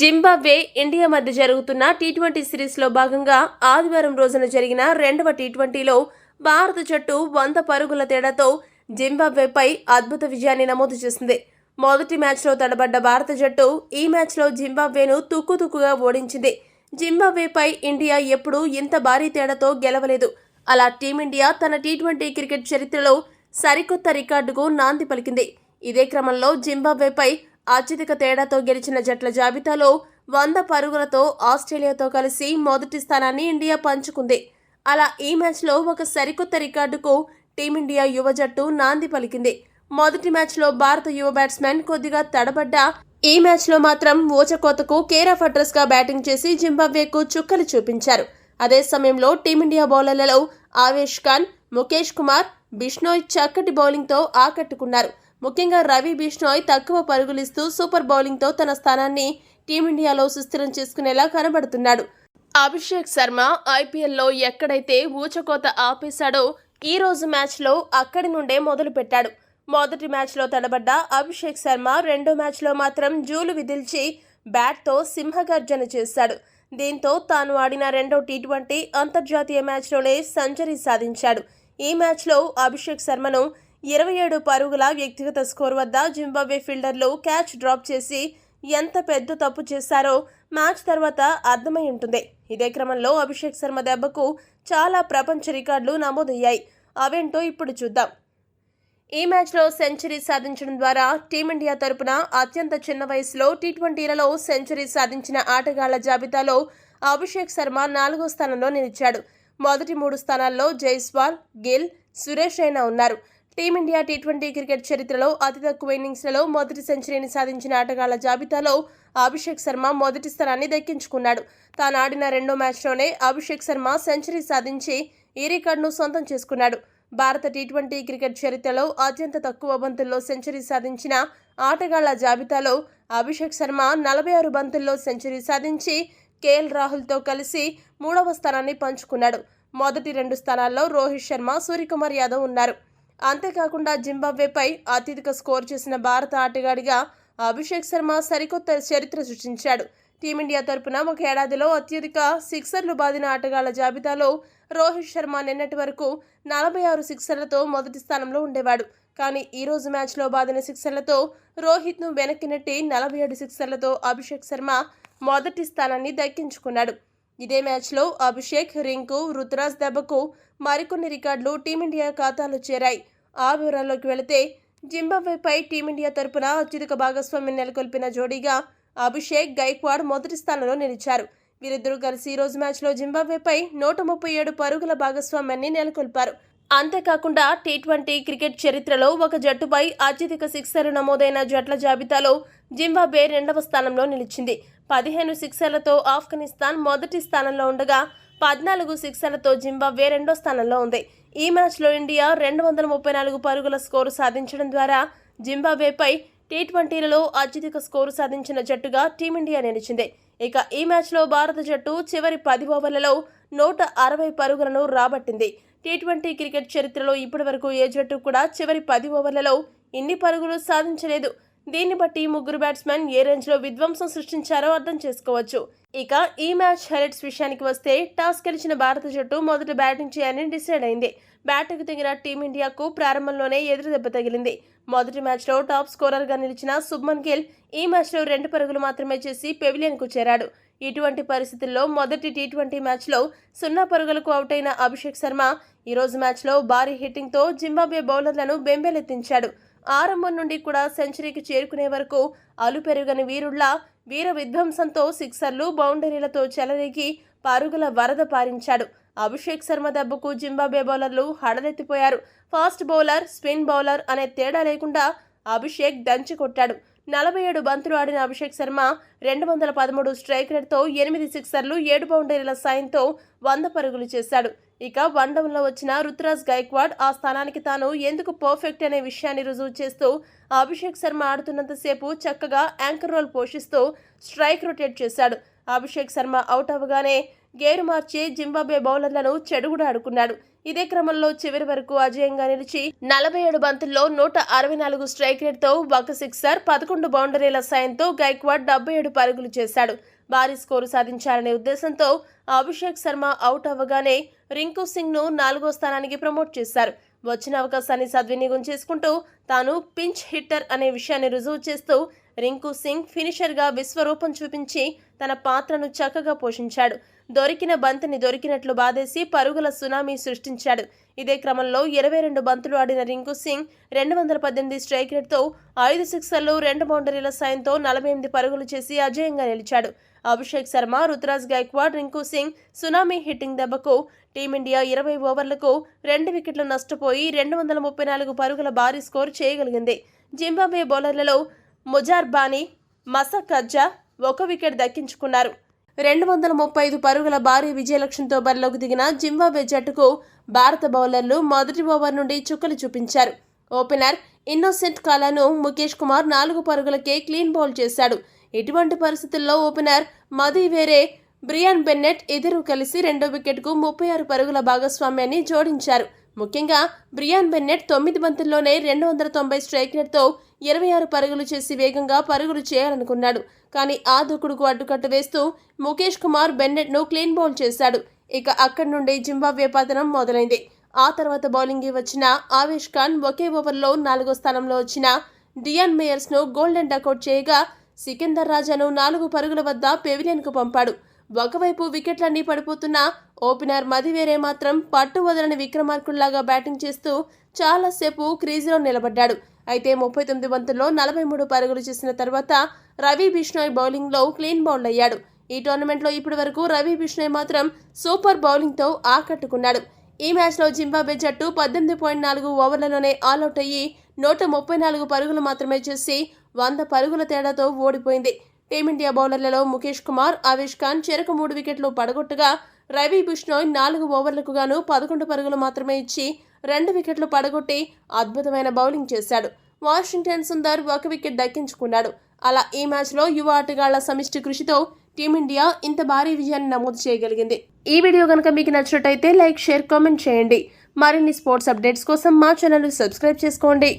Zimbabwe, India మధ్య జరుగుతున్న T20 సిరీస్లో భాగంగా ఆదివారం రోజున జరిగిన రెండవ టీ20లో భారత జట్టు 100 పరుగుల తేడాతో జింబాబ్వేపై అద్భుత విజయాన్ని నమోదు చేసింది. మొదటి మ్యాచ్లో తడబడ్డ భారత జట్టు ఈ మ్యాచ్లో జింబాబ్వేను తుక్కుతుక్కుగా ఓడించింది. జింబాబ్వేపై ఇండియా ఎప్పుడూ ఇంత భారీ తేడాతో గెలవలేదు. అలా టీమిండియా తన టీ20 క్రికెట్ చరిత్రలో సరికొత్త రికార్డుకు నాంది పలికింది. ఇదే క్రమంలో జింబాబ్వేపై అత్యధిక తేడాతో గెలిచిన జట్ల జాబితాలో 100 పరుగులతో ఆస్ట్రేలియాతో కలిసి మొదటి స్థానాన్ని ఇండియా పంచుకుంది. అలా ఈ మ్యాచ్లో ఒక సరికొత్త రికార్డుకు టీమిండియా యువ జట్టు నాంది పలికింది. మొదటి మ్యాచ్లో భారత యువ బ్యాట్స్మెన్ కొద్దిగా తడబడ్డా ఈ మ్యాచ్లో మాత్రం ఊచకోతకు కేర్ ఆఫ్ అడ్రస్గా బ్యాటింగ్ చేసి జింబాబ్వేకు చుక్కలు చూపించారు. అదే సమయంలో టీమిండియా బౌలర్లలో ఆవేష్ ఖాన్, ముఖేష్ కుమార్, బిష్నోయ్ చక్కటి బౌలింగ్తో ఆకట్టుకున్నారు. ముఖ్యంగా రవి బిష్నోయ్ తక్కువ పరుగులిస్తూ సూపర్ బౌలింగ్తో తన స్థానాన్ని టీమిండియాలో సుస్థిరం చేసుకునేలా కనబడుతున్నాడు. అభిషేక్ శర్మ ఐపీఎల్లో ఎక్కడైతే ఊచకోత ఆపేశాడో ఈ రోజు మ్యాచ్లో అక్కడి నుండే మొదలుపెట్టాడు. మొదటి మ్యాచ్లో తడబడ్డ అభిషేక్ శర్మ రెండో మ్యాచ్లో మాత్రం జూలు విదిల్చి బ్యాట్తో సింహగర్జన చేశాడు. దీంతో తాను ఆడిన రెండో టీ20 అంతర్జాతీయ మ్యాచ్లోనే సెంచరీ సాధించాడు. ఈ మ్యాచ్లో అభిషేక్ శర్మను 27 పరుగుల వ్యక్తిగత స్కోర్ వద్ద జింబాబ్వే ఫీల్డర్లు క్యాచ్ డ్రాప్ చేసి ఎంత పెద్ద తప్పు చేశారో మ్యాచ్ తర్వాత అర్థమై ఉంటుంది. ఇదే క్రమంలో అభిషేక్ శర్మ దెబ్బకు చాలా ప్రపంచ రికార్డులు నమోదయ్యాయి. అవేంటో ఇప్పుడు చూద్దాం. ఈ మ్యాచ్లో సెంచరీ సాధించడం ద్వారా టీమిండియా తరపున అత్యంత చిన్న వయసులో టీ20లలో సెంచరీ సాధించిన ఆటగాళ్ల జాబితాలో అభిషేక్ శర్మ 4వ స్థానంలో నిలిచాడు. మొదటి 3 స్థానాల్లో జైస్వాల్, గిల్, సురేష్ రైనా ఉన్నారు. టీమిండియా టీ20 క్రికెట్ చరిత్రలో అతి తక్కువ ఇన్నింగ్స్లలో మొదటి సెంచరీని సాధించిన ఆటగాళ్ల జాబితాలో అభిషేక్ శర్మ మొదటి స్థానాన్ని దక్కించుకున్నాడు. తాను ఆడిన రెండో మ్యాచ్లోనే అభిషేక్ శర్మ సెంచరీ సాధించి ఈ రికార్డును సొంతం చేసుకున్నాడు. భారత టీ20 క్రికెట్ చరిత్రలో అత్యంత తక్కువ బంతుల్లో సెంచరీ సాధించిన ఆటగాళ్ల జాబితాలో అభిషేక్ శర్మ 46 బంతుల్లో సెంచరీ సాధించి కేఎల్ రాహుల్తో కలిసి 3వ స్థానాన్ని పంచుకున్నాడు. మొదటి 2 స్థానాల్లో రోహిత్ శర్మ, సూర్యకుమార్ యాదవ్ ఉన్నారు. అంతేకాకుండా జింబాబ్వేపై అత్యధిక స్కోర్ చేసిన భారత ఆటగాడిగా అభిషేక్ శర్మ సరికొత్త చరిత్ర సృష్టించాడు. టీమిండియా తరపున ఒక ఏడాదిలో అత్యధిక సిక్సర్లు బాదిన ఆటగాళ్ల జాబితాలో రోహిత్ శర్మ నిన్నటి వరకు 46 సిక్సర్లతో మొదటి స్థానంలో ఉండేవాడు. కానీ ఈ రోజు మ్యాచ్లో బాదిన సిక్సర్లతో రోహిత్ను వెనక్కి నెట్టి 47 సిక్సర్లతో అభిషేక్ శర్మ మొదటి స్థానాన్ని దక్కించుకున్నాడు. ఇదే మ్యాచ్లో అభిషేక్, రింకు, రుతురాజ్ దెబ్బకు మరికొన్ని రికార్డులు టీమిండియా ఖాతాలో చేరాయి. ఆ వివరాల్లోకి వెళితే జింబాబ్వేపై టీమిండియా తరపున అత్యధిక భాగస్వామ్యం నెలకొల్పిన జోడీగా అభిషేక్, గైక్వాడ్ మొదటి స్థానంలో నిలిచారు. వీరిద్దరూ కలిసి ఈ రోజు మ్యాచ్లో జింబాబ్వేపై 137 పరుగుల భాగస్వామ్యాన్ని నెలకొల్పారు. అంతేకాకుండా టీ20 క్రికెట్ చరిత్రలో ఒక జట్టుపై అత్యధిక సిక్సర్లు నమోదైన జట్ల జాబితాలో జింబాబ్వే 2వ స్థానంలో నిలిచింది. 15 సిక్సర్లతో ఆఫ్ఘనిస్తాన్ మొదటి స్థానంలో ఉండగా 14 సిక్సర్లతో జింబాబ్వే 2వ స్థానంలో ఉంది. ఈ మ్యాచ్లో ఇండియా 234 పరుగుల స్కోరు సాధించడం ద్వారా జింబాబ్వేపై టీ20లలో అత్యధిక స్కోరు సాధించిన జట్టుగా టీమిండియా నిలిచింది. ఇక ఈ మ్యాచ్లో భారత జట్టు చివరి 10 ఓవర్లలో 160 పరుగులను రాబట్టింది. టీ20 క్రికెట్ చరిత్రలో ఇప్పటివరకు ఏ జట్టు కూడా చివరి 10 ఓవర్లలో ఇన్ని పరుగులు సాధించలేదు. దీన్ని బట్టి ముగ్గురు బ్యాట్స్మెన్ ఏ రేంజ్లో విధ్వంసం సృష్టించారో అర్థం చేసుకోవచ్చు. ఇక ఈ మ్యాచ్ హైలైట్స్ విషయానికి వస్తే టాస్ గెలిచిన భారత జట్టు మొదట బ్యాటింగ్ చేయాలని డిసైడ్ అయింది. బ్యాట్కు దిగిన టీమిండియాకు ప్రారంభంలోనే ఎదురు దెబ్బ తగిలింది. మొదటి మ్యాచ్లో టాప్ స్కోరర్గా నిలిచిన శుభ్మన్ గిల్ ఈ మ్యాచ్లో 2 పరుగులు మాత్రమే చేసి పెవిలియన్కు చేరాడు. ఇటువంటి పరిస్థితుల్లో మొదటి టీ20 మ్యాచ్లో 0 పరుగులకు అవుట్ అయిన అభిషేక్ శర్మ ఈరోజు మ్యాచ్లో భారీ హిట్టింగ్తో జింబాబ్వే బౌలర్లను బెంబేలెత్తించాడు. ఆరంభం నుండి కూడా సెంచరీకి చేరుకునే వరకు అలుపెరుగని వీరుళ్ల వీర విధ్వంసంతో సిక్సర్లు, బౌండరీలతో చెలరేగి పరుగుల వరద పారించాడు. అభిషేక్ శర్మ దెబ్బకు జింబాబ్వే బౌలర్లు హడలెత్తిపోయారు. ఫాస్ట్ బౌలర్, స్పిన్ బౌలర్ అనే తేడా లేకుండా అభిషేక్ దంచి కొట్టాడు. 47 బంతులు ఆడిన అభిషేక్ శర్మ 213 స్ట్రైక్ రేట్తో 8 సిక్సర్లు, 7 బౌండరీల సాయంతో 100 పరుగులు చేశాడు. ఇక వన్డౌన్లో వచ్చిన రుతురాజ్ గైక్వాడ్ ఆ స్థానానికి తాను ఎందుకు పర్ఫెక్ట్ అనే విషయాన్ని రుజువు చేస్తూ అభిషేక్ శర్మ ఆడుతున్నంతసేపు చక్కగా యాంకర్ రోల్ పోషిస్తూ స్ట్రైక్ రొటేట్ చేశాడు. అభిషేక్ శర్మ అవుట్ అవ్వగానే గేరు మార్చి జింబాబ్వే బౌలర్లను చెడుగుడు ఆడుకున్నాడు. ఇదే క్రమంలో చివరి వరకు అజేయంగా నిలిచి 47 బంతుల్లో 164 స్ట్రైక్ రేట్తో ఒక సిక్సర్ 11 బౌండరీల సాయంతో గైక్వాడ్ 77 పరుగులు చేశాడు. భారీ స్కోరు సాధించాలనే ఉద్దేశంతో అభిషేక్ శర్మ అవుట్ అవ్వగానే రింకు సింగ్ ను 4వ స్థానానికి ప్రమోట్ చేశారు. వచ్చిన అవకాశాన్ని సద్వినియోగం చేసుకుంటూ తాను పించ్ హిట్టర్ అనే విషయాన్ని రుజువు చేస్తూ రింకు సింగ్ ఫినిషర్గా విశ్వరూపం చూపించి తన పాత్రను చక్కగా పోషించాడు. దొరికిన బంతిని దొరికినట్లు బాదేసి పరుగుల సునామీ సృష్టించాడు. ఇదే క్రమంలో 22 బంతులు ఆడిన రింకు సింగ్ 218 స్ట్రైక్ రేట్తో 5 సిక్సర్లు 2 బౌండరీల సాయంతో 48 పరుగులు చేసి అజేయంగా నిలిచాడు. అభిషేక్ శర్మ, రుతురాజ్ గైక్వాడ్, రింకు సింగ్ సునామీ హిట్టింగ్ దెబ్బకు టీమిండియా 20 ఓవర్లకు 2 వికెట్లు నష్టపోయి 234 పరుగుల భారీ స్కోరు చేయగలిగింది. జింబాబ్వే బౌలర్లలో ముజార్బానీ, మసకజ్జా 1 వికెట్ దక్కించుకున్నారు. 235 పరుగుల భారీ విజయ లక్ష్యంతో బరిలోకి దిగిన జింబాబ్వే జట్టుకు భారత బౌలర్లు మొదటి ఓవర్ నుండి చుక్కలు చూపించారు. ఓపెనర్ ఇన్నోసెంట్ కాలాను ముఖేష్ కుమార్ 4 పరుగులకే క్లీన్ బౌల్ చేశాడు. ఇటువంటి పరిస్థితుల్లో ఓపెనర్ మదివేరే, బ్రియాన్ బెన్నెట్ ఇద్దరూ కలిసి 2వ వికెట్కు 36 పరుగుల భాగస్వామ్యాన్ని జోడించారు. ముఖ్యంగా బ్రియాన్ బెన్నెట్ 9 బంతుల్లోనే 290 స్ట్రైక్ రేట్తో 26 పరుగులు చేసి వేగంగా పరుగులు చేయాలనుకున్నాడు. కానీ ఆ దూకుడుకు అడ్డుకట్ట వేస్తూ ముఖేష్ కుమార్ బెన్నెట్ను క్లీన్ బౌల్ చేశాడు. ఇక అక్కడి నుండి జింబాబ్వే పతనం మొదలైంది. ఆ తర్వాత బౌలింగ్కి వచ్చిన ఆవేష్ ఖాన్ ఒకే ఓవర్లో 4వ స్థానంలో వచ్చిన డియాన్ మేయర్స్ను గోల్డెన్ డకౌట్ చేయగా సికిందర్ రాజాను 4 పరుగుల వద్ద పెవిలియన్కు పంపాడు. ఒకవైపు వికెట్లన్నీ పడిపోతున్న ఓపెనర్ మదివేరే మాత్రం పట్టు వదలని విక్రమార్కుల్లాగా బ్యాటింగ్ చేస్తూ చాలాసేపు క్రీజులో నిలబడ్డాడు. అయితే 39 బంతుల్లో 43 పరుగులు చేసిన తర్వాత రవి బిష్ణోయ్ బౌలింగ్లో క్లీన్ బౌల్డ్ అయ్యాడు. ఈ టోర్నమెంట్లో ఇప్పటి వరకు రవి బిష్ణోయ్ మాత్రం సూపర్ బౌలింగ్తో ఆకట్టుకున్నాడు. ఈ మ్యాచ్లో జింబాబ్వే జట్టు 18.4 ఓవర్లలోనే ఆల్అౌట్ అయ్యి 134 పరుగులు మాత్రమే చేసి 100 పరుగుల తేడాతో ఓడిపోయింది. టీమిండియా బౌలర్లలో ముఖేష్ కుమార్, ఆవేష్ ఖాన్ చెరకు 3 వికెట్లు పడగొట్టగా రవి బిష్ణోయ్ 4 ఓవర్లకు గాను 11 పరుగులు మాత్రమే ఇచ్చి 2 వికెట్లు పడగొట్టి అద్భుతమైన బౌలింగ్ చేశాడు. వాషింగ్టన్ సుందర్ 1 వికెట్ దక్కించుకున్నాడు. అలా ఈ మ్యాచ్లో యువ ఆటగాళ్ల సమిష్టి కృషితో టీమిండియా ఇంత భారీ విజయాన్ని నమోదు చేయగలిగింది. ఈ వీడియో కనుక మీకు నచ్చినట్టయితే లైక్, షేర్, కామెంట్ చేయండి. మరిన్ని స్పోర్ట్స్ అప్డేట్స్ కోసం మా ఛానల్ సబ్స్క్రైబ్ చేసుకోండి.